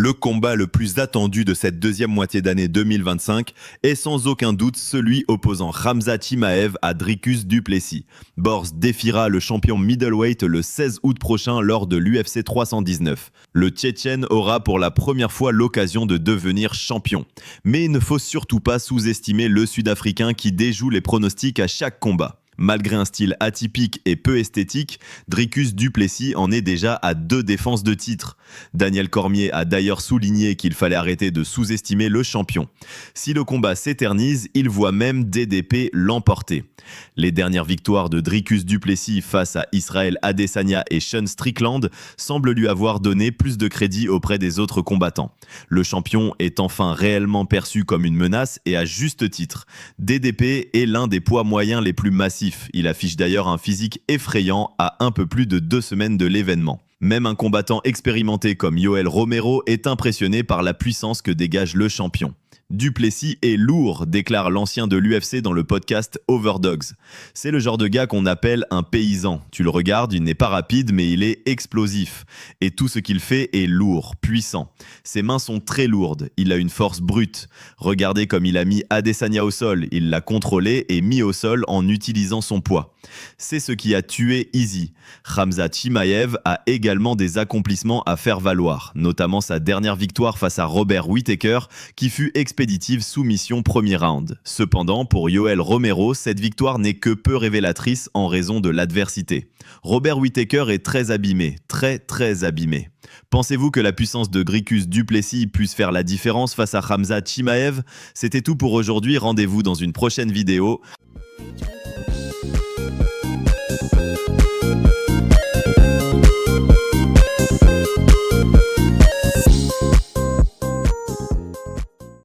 Le combat le plus attendu de cette deuxième moitié d'année 2025 est sans aucun doute celui opposant Khamzat Chimaev à Dricus du Plessis. Borz défiera le champion middleweight le 16 août prochain lors de l'UFC 319. Le Tchétchène aura pour la première fois l'occasion de devenir champion. Mais il ne faut surtout pas sous-estimer le Sud-Africain qui déjoue les pronostics à chaque combat. Malgré un style atypique et peu esthétique, Dricus du Plessis en est déjà à 2 défenses de titre. Daniel Cormier a d'ailleurs souligné qu'il fallait arrêter de sous-estimer le champion. Si le combat s'éternise, il voit même DDP l'emporter. Les dernières victoires de Dricus du Plessis face à Israel Adesanya et Sean Strickland semblent lui avoir donné plus de crédit auprès des autres combattants. Le champion est enfin réellement perçu comme une menace et à juste titre. DDP est l'un des poids moyens les plus massifs. Il affiche d'ailleurs un physique effrayant à un peu plus de 2 semaines de l'événement. Même un combattant expérimenté comme Yoel Romero est impressionné par la puissance que dégage le champion. Du Plessis est lourd, déclare l'ancien de l'UFC dans le podcast Overdogs. C'est le genre de gars qu'on appelle un paysan. Tu le regardes, il n'est pas rapide, mais il est explosif. Et tout ce qu'il fait est lourd, puissant. Ses mains sont très lourdes, il a une force brute. Regardez comme il a mis Adesanya au sol, il l'a contrôlé et mis au sol en utilisant son poids. C'est ce qui a tué Izzy. Khamzat Chimaev a également des accomplissements à faire valoir, notamment sa dernière victoire face à Robert Whittaker, qui fut expéditive soumission premier round. Cependant, pour Yoel Romero, cette victoire n'est que peu révélatrice en raison de l'adversité. Robert Whittaker est très abîmé, très abîmé. Pensez-vous que la puissance de Dricus du Plessis puisse faire la différence face à Khamzat Chimaev ? C'était tout pour aujourd'hui, rendez-vous dans une prochaine vidéo.